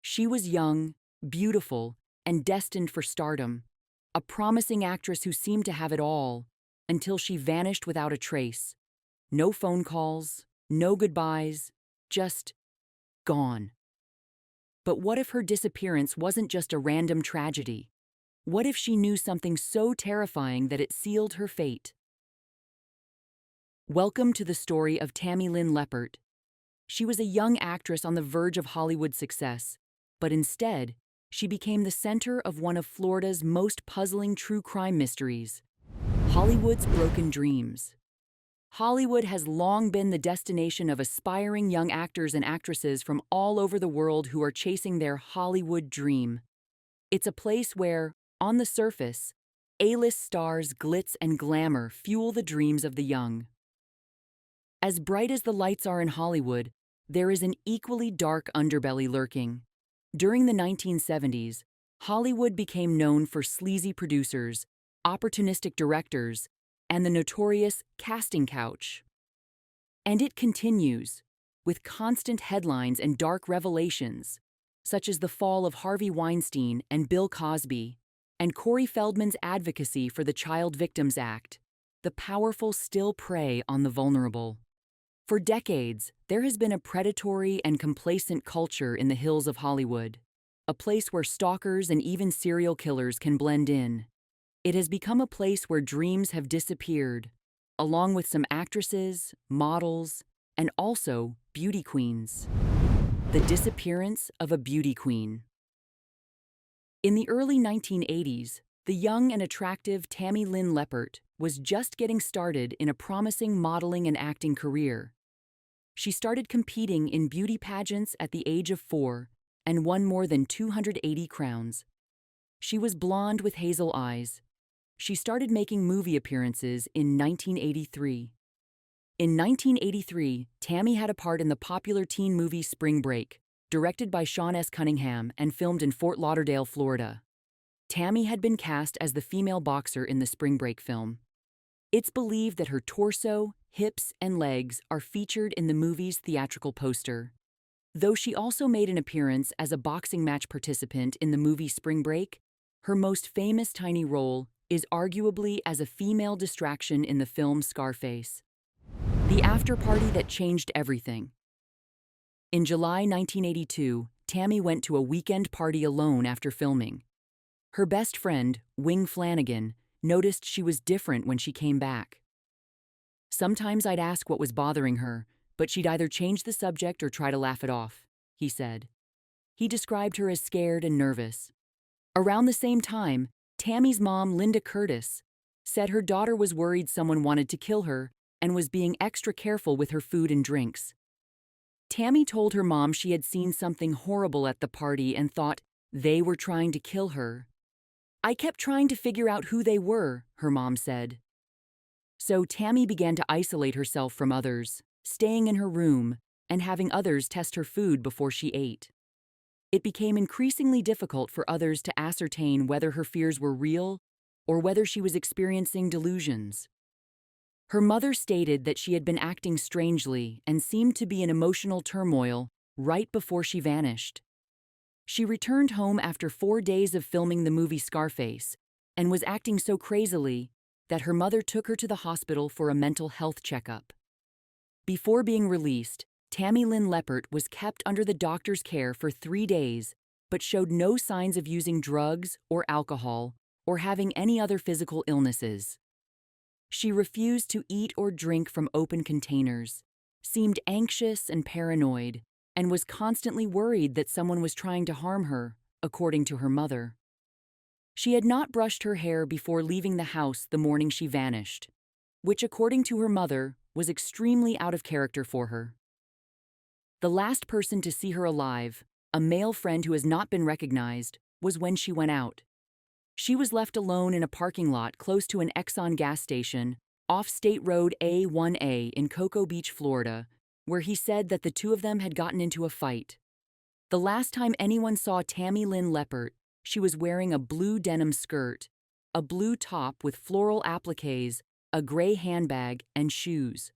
She was young, beautiful, and destined for stardom, a promising actress who seemed to have it all, until she vanished without a trace. No phone calls, no goodbyes, just gone. But what if her disappearance wasn't just a random tragedy? What if she knew something so terrifying that it sealed her fate? Welcome to the story of Tammy Lynn Leppert. She was a young actress on the verge of Hollywood success, but instead, she became the center of one of Florida's most puzzling true crime mysteries: Hollywood's broken dreams. Hollywood has long been the destination of aspiring young actors and actresses from all over the world who are chasing their Hollywood dream. It's a place where, on the surface, A-list stars' glitz and glamour fuel the dreams of the young. As bright as the lights are in Hollywood, there is an equally dark underbelly lurking. During the 1970s, Hollywood became known for sleazy producers, opportunistic directors, and the notorious casting couch. And it continues, with constant headlines and dark revelations, such as the fall of Harvey Weinstein and Bill Cosby, and Corey Feldman's advocacy for the Child Victims Act. The powerful still prey on the vulnerable. For decades, there has been a predatory and complacent culture in the hills of Hollywood, a place where stalkers and even serial killers can blend in. It has become a place where dreams have disappeared, along with some actresses, models, and also beauty queens. The disappearance of a beauty queen. In the early 1980s, the young and attractive Tammy Lynn Leppert was just getting started in a promising modeling and acting career. She started competing in beauty pageants at the age of 4 and won more than 280 crowns. She was blonde with hazel eyes. She started making movie appearances in 1983. In 1983, Tammy had a part in the popular teen movie Spring Break, directed by Sean S. Cunningham and filmed in Fort Lauderdale, Florida. Tammy had been cast as the female boxer in the Spring Break film. It's believed that her torso, hips, and legs are featured in the movie's theatrical poster. Though she also made an appearance as a boxing match participant in the movie Spring Break, her most famous tiny role is arguably as a female distraction in the film Scarface. The after-party that changed everything. In July 1982, Tammy went to a weekend party alone after filming. Her best friend, Wing Flanagan, noticed she was different when she came back. "Sometimes I'd ask what was bothering her, but she'd either change the subject or try to laugh it off," he said. He described her as scared and nervous. Around the same time, Tammy's mom, Linda Curtis, said her daughter was worried someone wanted to kill her and was being extra careful with her food and drinks. Tammy told her mom she had seen something horrible at the party and thought they were trying to kill her. "I kept trying to figure out who they were," her mom said. So Tammy began to isolate herself from others, staying in her room and having others test her food before she ate. It became increasingly difficult for others to ascertain whether her fears were real or whether she was experiencing delusions. Her mother stated that she had been acting strangely and seemed to be in emotional turmoil right before she vanished. She returned home after 4 days of filming the movie Scarface and was acting so crazily that her mother took her to the hospital for a mental health checkup. Before being released, Tammy Lynn Leppert was kept under the doctor's care for 3 days, but showed no signs of using drugs or alcohol or having any other physical illnesses. She refused to eat or drink from open containers, seemed anxious and paranoid, and was constantly worried that someone was trying to harm her, according to her mother. She had not brushed her hair before leaving the house the morning she vanished, which, according to her mother, was extremely out of character for her. The last person to see her alive, a male friend who has not been recognized, was when she went out. She was left alone in a parking lot close to an Exxon gas station off State Road A1A in Cocoa Beach, Florida, where he said that the two of them had gotten into a fight. The last time anyone saw Tammy Lynn Leppert, she was wearing a blue denim skirt, a blue top with floral appliques, a gray handbag, and shoes.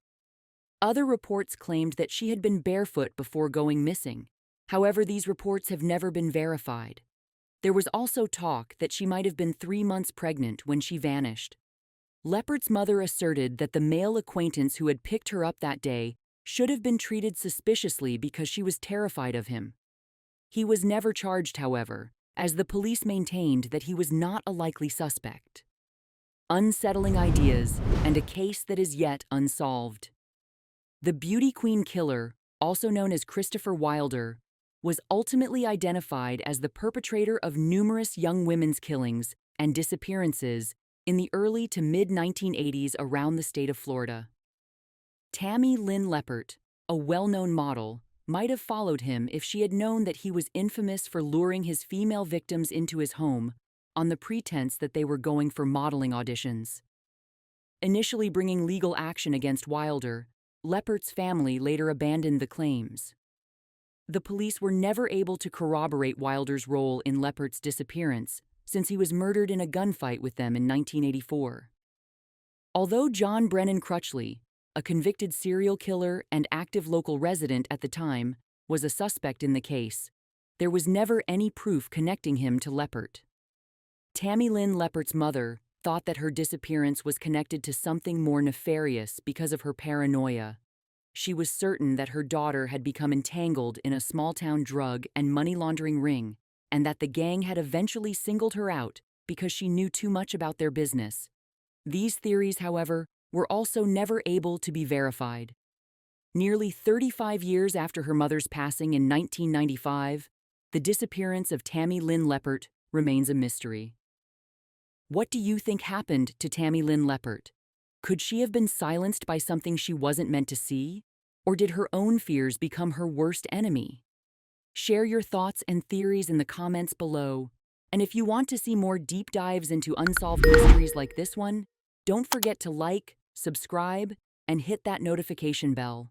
Other reports claimed that she had been barefoot before going missing, However, these reports have never been verified. There was also talk that she might have been 3 months pregnant when she vanished. Leppert's mother asserted that the male acquaintance who had picked her up that day should have been treated suspiciously because she was terrified of him. He was never charged, however, as the police maintained that he was not a likely suspect. Unsettling ideas and a case that is yet unsolved. The beauty queen killer, also known as Christopher Wilder, was ultimately identified as the perpetrator of numerous young women's killings and disappearances in the early to mid-1980s around the state of Florida. Tammy Lynn Leppert, a well-known model, might have followed him if she had known that he was infamous for luring his female victims into his home on the pretense that they were going for modeling auditions. Initially bringing legal action against Wilder, Leppert's family later abandoned the claims. The police were never able to corroborate Wilder's role in Leppert's disappearance since he was murdered in a gunfight with them in 1984. Although John Brennan Crutchley, a convicted serial killer and active local resident at the time, was a suspect in the case, there was never any proof connecting him to Leppert. Tammy Lynn Leppert's mother thought that her disappearance was connected to something more nefarious because of her paranoia. She was certain that her daughter had become entangled in a small-town drug and money laundering ring, and that the gang had eventually singled her out because she knew too much about their business. These theories, however, were also never able to be verified. Nearly 35 years after her mother's passing in 1995, the disappearance of Tammy Lynn Leppert remains a mystery. What do you think happened to Tammy Lynn Leppert? Could she have been silenced by something she wasn't meant to see? Or did her own fears become her worst enemy? Share your thoughts and theories in the comments below. And if you want to see more deep dives into unsolved mysteries like this one, don't forget to like, subscribe, and hit that notification bell.